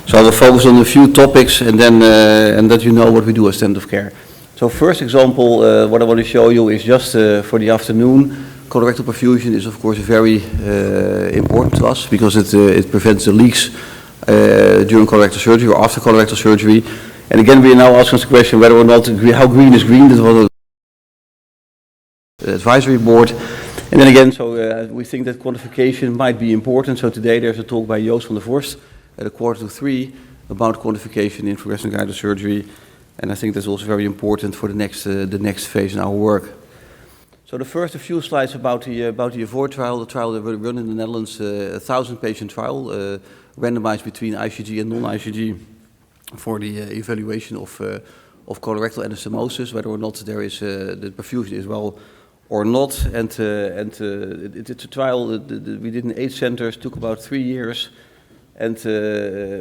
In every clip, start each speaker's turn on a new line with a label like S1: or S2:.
S1: So I will focus on a few topics and then and let you know what we do as standard of care. So first example, what I want to show you is just for the afternoon. Colorectal perfusion is of course very important to us because it prevents the leaks during colorectal surgery or after colorectal surgery. And again, we are now asking us the question whether or not, how green is green. That was an advisory board. And then again, so we think that quantification might be important. So today there's a talk by Joost van der Vorst at 2:45 about quantification in fluorescent guided surgery. And I think that's also very important for the next phase in our work. So the first a few slides about the AVOID trial, the trial that we run in the Netherlands, 1,000 patient trial, randomized between ICG and non-ICG for the evaluation of colorectal anastomosis, whether or not there is the perfusion is well or not. And it's a trial we did in 8 centers, took about 3 years, and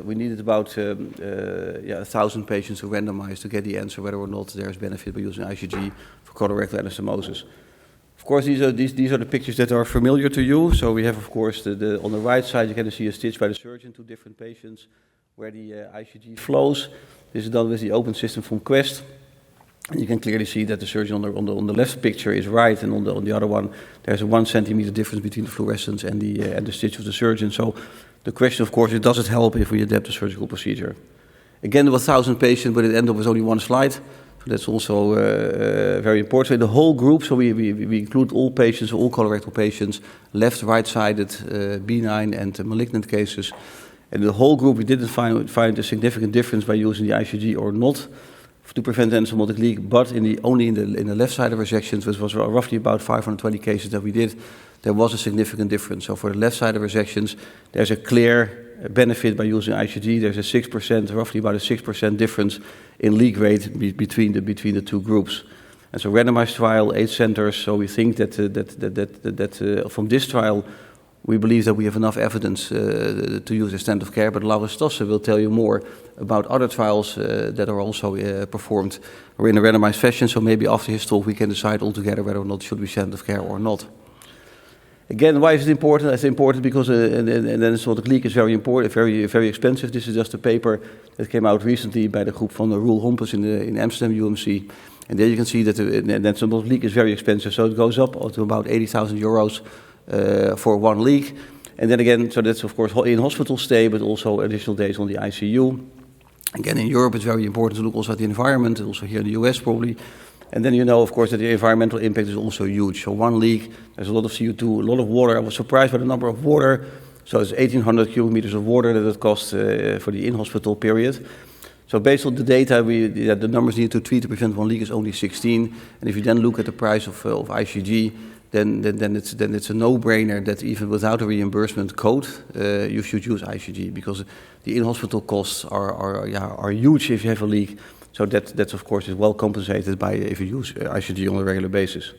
S1: we needed about 1,000 patients to randomize to get the answer whether or not there is benefit by using ICG for colorectal anastomosis. Of course, these are the pictures that are familiar to you. So we have, of course, on the right side, you can see a stitch by the surgeon to different patients where the ICG flows. This is done with the open system from Quest. And you can clearly see that the surgeon on the left picture is right, and on the other one, there's a 1 centimeter difference between the fluorescence and the stitch of the surgeon. So the question, of course, does it help if we adapt the surgical procedure? Again, there were 1,000 patients, but at the end there was only 1 slide. So that's also very important. So in the whole group, so we include all patients, all colorectal patients, left, right-sided, benign and malignant cases. And the whole group, we didn't find a significant difference by using the ICG or not to prevent anastomotic leak, but only in the left-sided resections, which was roughly about 520 cases that we did, there was a significant difference. So for the left-sided resections, there's a clear benefit by using ICG. There's a 6%, roughly about a 6% difference in leak rate between the two groups. And so randomized trial, 8 centers. So we think that from this trial, we believe that we have enough evidence to use as standard of care. But Laura Stosse will tell you more about other trials that are also performed or in a randomized fashion. So maybe after his talk, we can decide altogether whether or not should be standard of care or not. Again, why is it important? It's important because anastomotic leak is very important, very expensive. This is just a paper that came out recently by the group from Roel Hompes in Amsterdam UMC. And there you can see that the anastomotic leak is very expensive. So it goes up to about 80,000 euros for 1 leak. And then again, so that's of course in hospital stay, but also additional days on the ICU. Again, in Europe, it's very important to look also at the environment, also here in the US probably. And then you know, of course, that the environmental impact is also huge. So 1 leak, there's a lot of CO2, a lot of water. I was surprised by the number of water. So it's 1,800 cubic meters of water that it costs for the in-hospital period. So based on the data, the numbers needed to treat to prevent 1 leak is only 16. And if you then look at the price of ICG, then it's a no-brainer that even without a reimbursement code, you should use ICG because the in-hospital costs are huge if you have a leak. So that's of course is well compensated by if you use ICG on a regular basis.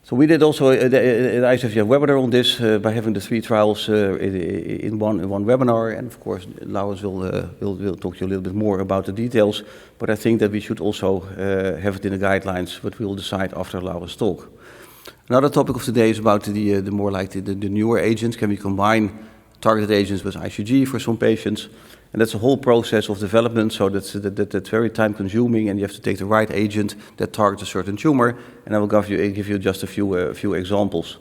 S1: So we did also an ISFGS webinar on this by having the 3 trials in one webinar, and of course Laurens will talk to you a little bit more about the details. But I think that we should also have it in the guidelines, but we will decide after Laurens' talk. Another topic of today is about the more like the newer agents. Can we combine targeted agents with ICG for some patients? And that's a whole process of development, so that's very time-consuming, and you have to take the right agent that targets a certain tumor. And I will give you just a few examples.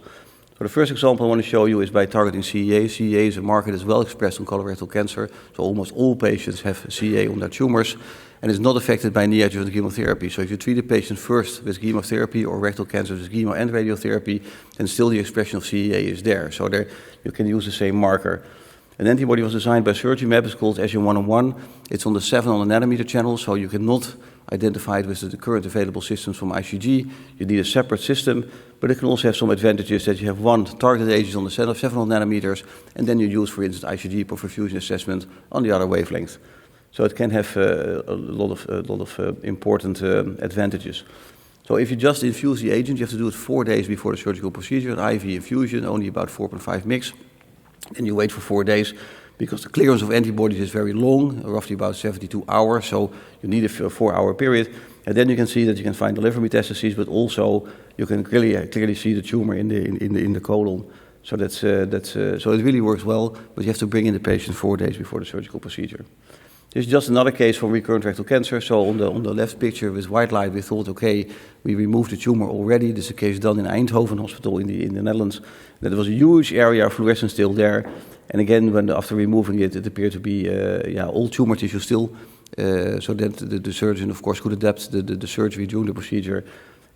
S1: So the first example I want to show you is by targeting CEA. CEA is a marker that's well expressed on colorectal cancer, so almost all patients have CEA on their tumors, and is not affected by neoadjuvant chemotherapy. So if you treat a patient first with chemotherapy or rectal cancer with chemo and radiotherapy, then still the expression of CEA is there. So there you can use the same marker. An antibody was designed by SurgiMap. It's called SU101. It's on the 700 nanometer channel, so you cannot identify it with the current available systems from ICG. You need a separate system, but it can also have some advantages that you have one targeted agent on the 700 nanometers, and then you use, for instance, ICG for perfusion assessment on the other wavelength. So it can have a lot of important advantages. So if you just infuse the agent, you have to do it 4 days before the surgical procedure, an IV infusion, only about 4.5 mg. And you wait for 4 days because the clearance of antibodies is very long, roughly about 72 hours, so you need a 4-hour period. And then you can see that you can find the liver metastases, but also you can clearly see the tumor in the colon. So so it really works well, but you have to bring in the patient 4 days before the surgical procedure. This is just another case for recurrent rectal cancer. So on the left picture with white light, we thought, okay, we removed the tumor already. This is a case done in Eindhoven Hospital in the Netherlands. There was a huge area of fluorescence still there. And again, after removing it, it appeared to be all tumor tissue still. So that the surgeon, of course, could adapt the surgery during the procedure.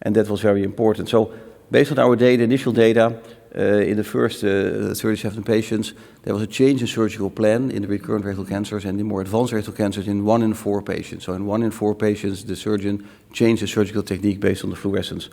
S1: And that was very important. So based on our data, initial data, in the first 37 patients, there was a change in surgical plan in the recurrent rectal cancers and the more advanced rectal cancers in 1 in 4 patients. So in 1 in 4 patients, the surgeon changed the surgical technique based on the fluorescence.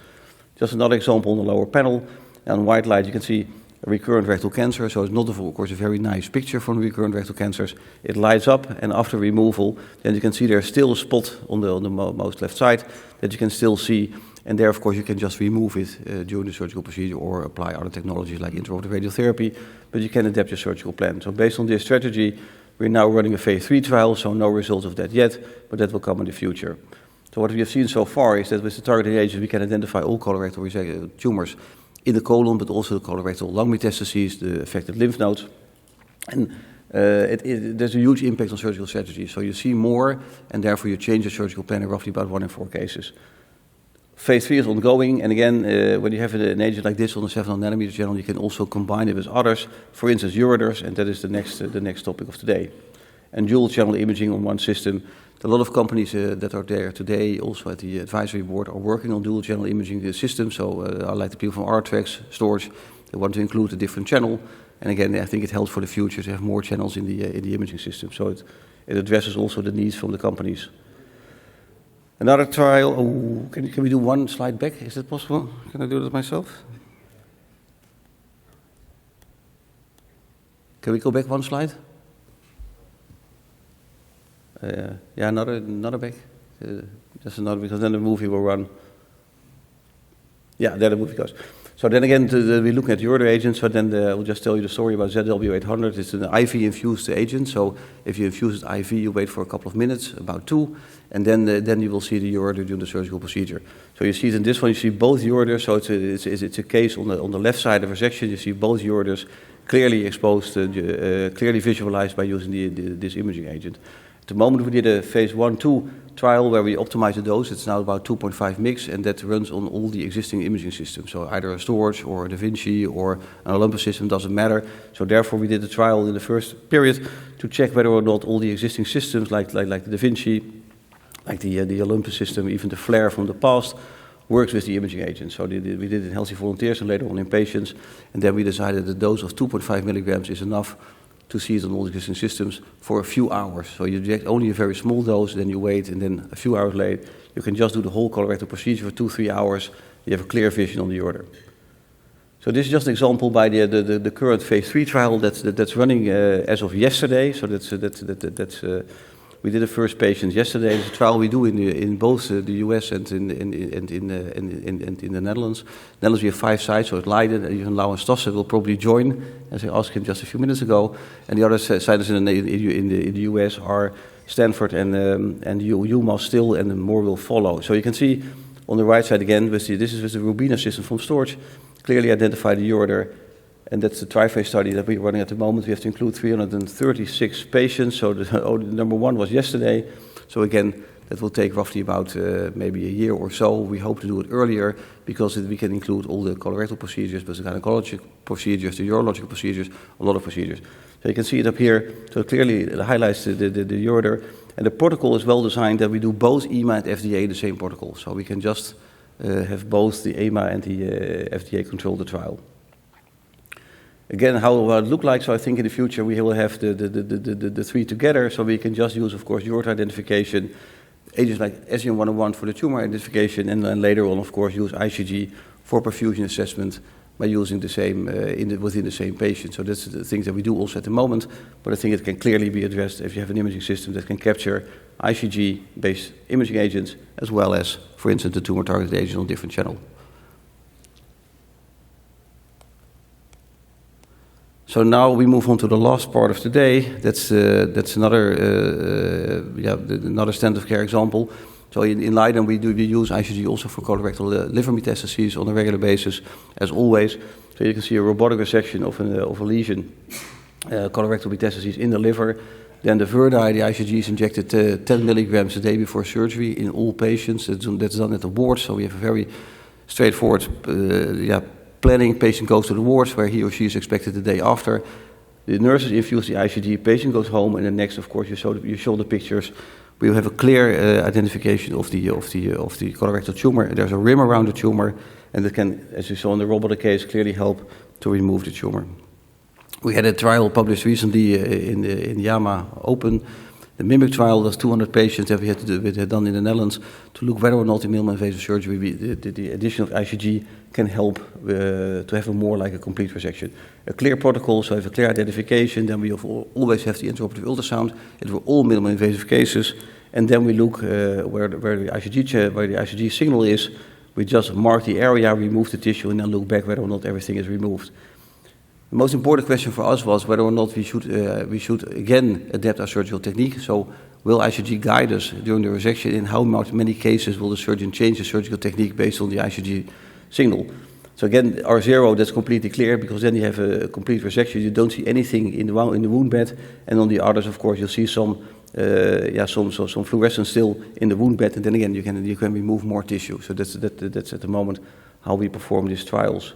S1: Just another example on the lower panel. On white light, you can see a recurrent rectal cancer. So it's not, of course, a very nice picture from recurrent rectal cancers. It lights up, and after removal, then you can see there's still a spot on the most left side that you can still see. And there, of course, you can just remove it during the surgical procedure or apply other technologies like intraoperative radiotherapy, but you can adapt your surgical plan. So based on this strategy, we're now running a phase 3 trial, so no results of that yet, but that will come in the future. So what we have seen so far is that with the targeting agent, we can identify all colorectal tumors in the colon, but also the colorectal lung metastases, the affected lymph nodes. And there's a huge impact on surgical strategy. So you see more, and therefore you change your surgical plan in roughly about 1 in 4 cases. Phase 3 is ongoing, and again, when you have an agent like this on the 700 nanometer channel, you can also combine it with others, for instance, ureters, and that is the next topic of today. And dual channel imaging on one system. A lot of companies that are there today, also at the advisory board, are working on dual channel imaging systems. So I like the people from Artrex, Storage, they want to include a different channel. And again, I think it helps for the future to have more channels in the imaging system. So it addresses also the needs from the companies. Another trial, can we do one slide back? Is that possible? Can I do that myself? Can we go back one slide? Another back. Just another, because then the movie will run. Yeah, there the movie goes. So then again, we look at ureter agents. So then I will just tell you the story about ZW800. It's an IV-infused agent. So if you infuse it IV, you wait for a couple of minutes, about 2, and then you will see the ureter during the surgical procedure. So you see it in this one. You see both ureters. So it's a case on the left side of resection. You see both ureters clearly exposed, clearly visualized by using this imaging agent. At the moment, we did a phase 1-2 trial where we optimized the dose. It's now about 2.5 mg, and that runs on all the existing imaging systems. So either a Storage or a Da Vinci or an Olympus system, doesn't matter. So therefore, we did a trial in the first period to check whether or not all the existing systems, like the Da Vinci, like the Olympus system, even the Flare from the past, works with the imaging agent. So we did it in healthy volunteers and later on in patients. And then we decided the dose of 2.5 milligrams is enough to see it on all existing systems for a few hours. So you inject only a very small dose, then you wait, and then a few hours later, you can just do the whole colorectal procedure for 2-3 hours. You have a clear vision on the ureter. So this is just an example by the current phase 3 trial that's running as of yesterday. So we did the first patient yesterday. It's a trial we do in both the US and in the Netherlands. Netherlands we have 5 sites, so it's Leiden, and even Lau and Stassen will probably join, as I asked him just a few minutes ago. And the other sites in the US are Stanford and UMass still, and more will follow. So you can see on the right side again, this is with the Rubina system from Storage, clearly identify the ureter. And that's the tri-phase study that we're running at the moment. We have to include 336 patients. So the number 1 was yesterday. So again, that will take roughly about maybe a year or so. We hope to do it earlier because we can include all the colorectal procedures, but the gynecologic procedures, the urological procedures, a lot of procedures. So you can see it up here. So it clearly highlights the ureter. And the protocol is well designed that we do both EMA and FDA in the same protocol. So we can just have both the EMA and the FDA control the trial. Again, how will it look like? So I think in the future we will have the 3 together, so we can just use, of course, ureter identification, agents like SEM-101 for the tumor identification, and then later on, of course, use ICG for perfusion assessment by using the same within the same patient. So that's the things that we do also at the moment, but I think it can clearly be addressed if you have an imaging system that can capture ICG-based imaging agents as well as, for instance, the tumor-targeted agent on different channel. So now we move on to the last part of today. That's another another standard of care example. So in Leiden we use ICG also for colorectal liver metastases on a regular basis, as always. So you can see a robotic resection of a lesion, colorectal metastases in the liver. Then the Vahrmeijer, the ICG is injected 10 milligrams a day before surgery in all patients. That's done at the ward, so we have a very straightforward planning. Patient goes to the wards where he or she is expected the day after. The nurses infuse the ICG, patient goes home, and then next, of course, you show the pictures. We will have a clear identification of the colorectal tumor. There's a rim around the tumor, and it can, as you saw in the robotic case, clearly help to remove the tumor. We had a trial published recently in JAMA Open. The MIMIC trial was 200 patients that we had done in the Netherlands to look whether or not in minimally invasive surgery the addition of ICG can help to have a more like a complete resection. A clear protocol, so have a clear identification. Then we always have the intraoperative ultrasound. It were all minimally invasive cases, and then we look where the ICG signal is. We just mark the area, remove the tissue, and then look back whether or not everything is removed. The most important question for us was whether or not we should again adapt our surgical technique. So will ICG guide us during the resection? In how many cases will the surgeon change the surgical technique based on the ICG signal? So again, R0, that's completely clear, because then you have a complete resection. You don't see anything in the wound bed, and on the others, of course, you'll see some fluorescence still in the wound bed, and then again you can remove more tissue. So that's at the moment how we perform these trials.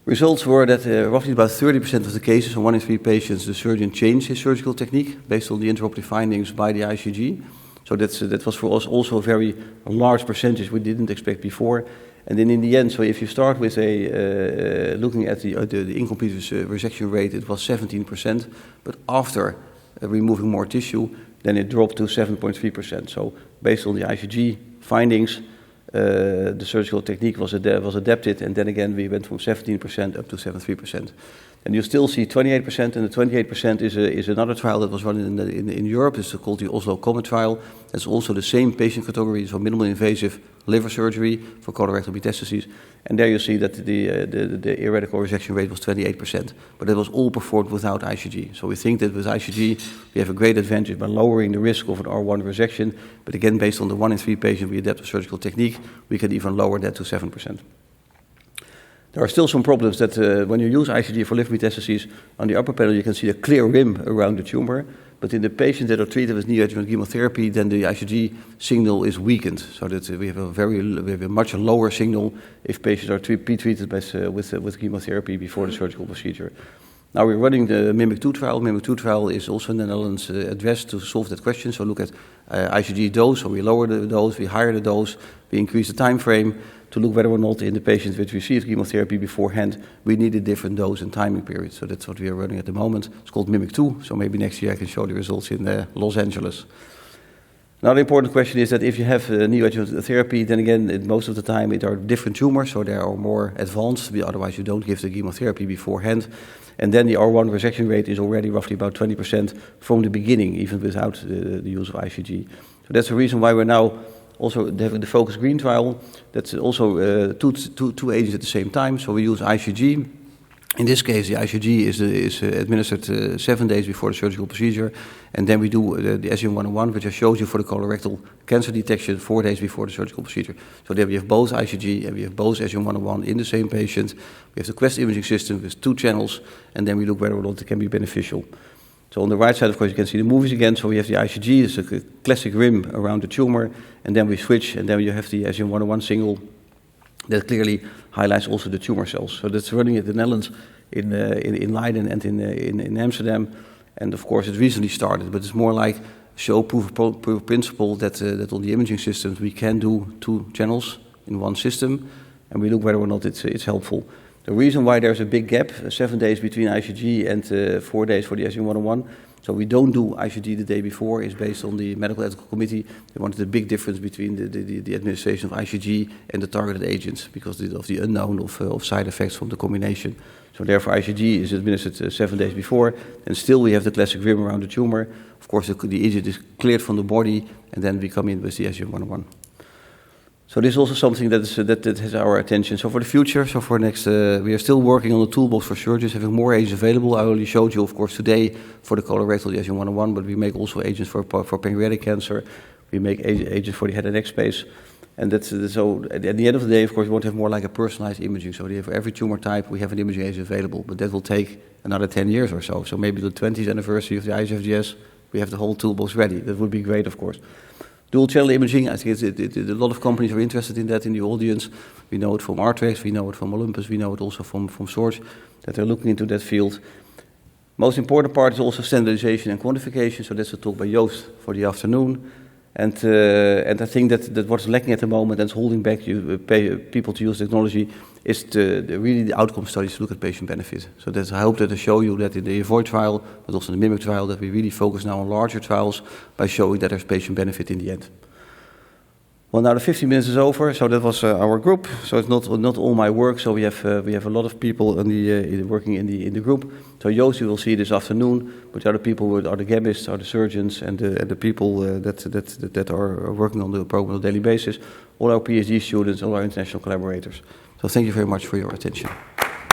S1: Results were that roughly about 30% of the cases, on 1 in 3 patients, the surgeon changed his surgical technique based on the intraoperative findings by the ICG. So that was for us also a very large percentage we didn't expect before. And then in the end, so if you start with looking at the incomplete resection rate, it was 17%, but after removing more tissue, then it dropped to 7.3%. So based on the ICG findings, the surgical technique was adapted, and then again we went from 17% up to 73%. And you still see 28%, and the 28% is another trial that was run in Europe. It's called the Oslo Comet trial. That's also the same patient category, so minimally invasive liver surgery for colorectal metastases. And there you see that the irradical resection rate was 28%, but it was all performed without ICG. So we think that with ICG we have a great advantage by lowering the risk of an R1 resection. But again, based on the 1 in 3 patients we adapt the surgical technique, we can even lower that to 7%. There are still some problems that when you use ICG for liver metastases, on the upper panel you can see a clear rim around the tumor. But in the patients that are treated with neoadjuvant chemotherapy, then the ICG signal is weakened, so that we have a much lower signal if patients are pre-treated with chemotherapy before the surgical procedure. Now we're running the MIMIC-2 trial. MIMIC-2 trial is also in the Netherlands addressed to solve that question. So look at ICG dose, so we lower the dose, we higher the dose, we increase the time frame to look whether or not in the patients which received chemotherapy beforehand, we need a different dose and timing period. So that's what we are running at the moment. It's called MIMIC-2, so maybe next year I can show the results in Los Angeles. Another important question is that if you have neoadjuvant therapy, then again, most of the time it are different tumors, so they are more advanced, otherwise you don't give the chemotherapy beforehand. And then the R1 resection rate is already roughly about 20% from the beginning, even without the use of ICG. So that's the reason why we're now also having the Focus Green trial. That's also two agents at the same time. So we use ICG. In this case, the ICG is administered 7 days before the surgical procedure, and then we do the SUM-101, which I showed you for the colorectal cancer detection 4 days before the surgical procedure. So there we have both ICG and we have both SUM-101 in the same patient. We have the Quest imaging system with 2 channels, and then we look whether or not it can be beneficial. So on the right side, of course, you can see the movies again. So we have the ICG, it's a classic rim around the tumor, and then we switch, and then you have the SUM-101 signal that clearly highlights also the tumor cells. So that's running in the Netherlands, in Leiden and in Amsterdam. And of course, it recently started, but it's more like show proof of principle that on the imaging systems we can do 2 channels in one system, and we look whether or not it's helpful. The reason why there's a big gap, 7 days between ICG and 4 days for the SUM-101, so we don't do ICG the day before, is based on the medical ethical committee. They wanted a big difference between the administration of ICG and the targeted agents because of the unknown of side effects from the combination. So therefore ICG is administered 7 days before, and still we have the classic rim around the tumor. Of course the agent is cleared from the body, and then we come in with the SUM-101. So this is also something that has our attention. So for the future, so for next, we are still working on the toolbox for surgeons, having more agents available. I already showed you, of course, today for the colorectal, the SUM-101, but we make also agents for pancreatic cancer. We make agents for the head and neck space. And so at the end of the day, of course, we want to have more like a personalized imaging. So for every tumor type, we have an imaging agent available, but that will take another 10 years or so. So maybe the 20th anniversary of the ISFGS, we have the whole toolbox ready. That would be great, of course. Dual channel imaging, I think a lot of companies are interested in that in the audience. We know it from Artrex, we know it from Olympus, we know it also from Sorge, that they're looking into that field. Most important part is also standardization and quantification, so that's a talk by Joost for the afternoon. And I think that what's lacking at the moment and is holding back people to use technology is really the outcome studies to look at patient benefit. So I hope that I show you that in the AVOID trial, but also in the MIMIC trial, that we really focus now on larger trials by showing that there's patient benefit in the end. Well, now the 15 minutes is over, so that was our group. So it's not all my work. So we have a lot of people working in the group. So Joost, you will see this afternoon, but the other people are the chemists, are the surgeons, and the people that are working on the program on a daily basis. All our PhD students, all our international collaborators. So thank you very much for your attention.